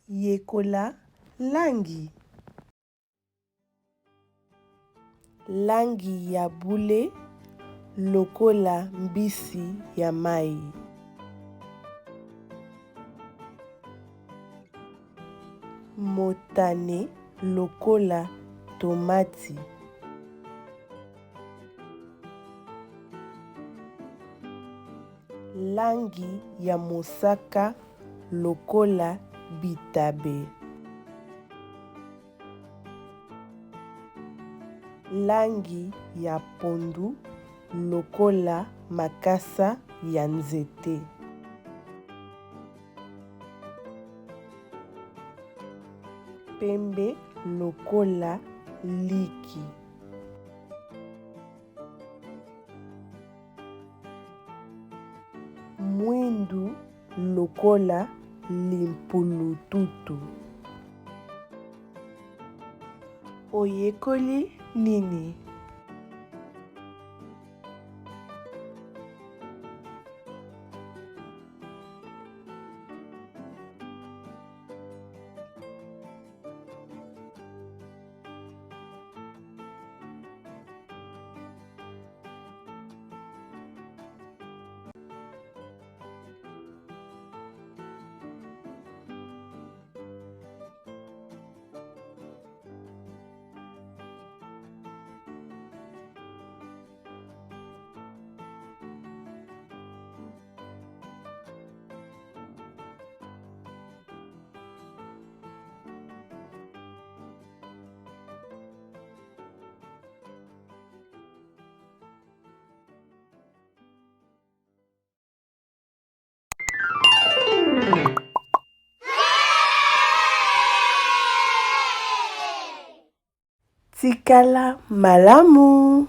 yekola langi. Langi ya bule lokola mbisi ya mai. Motane lokola tomati. Langi ya mosaka lokola bitabe. Langi ya pondu lokola makasa ya nzete. Pembe lokola liki. Mwindu lokola limpulututu. Oyekoli nini? Tikala malamu.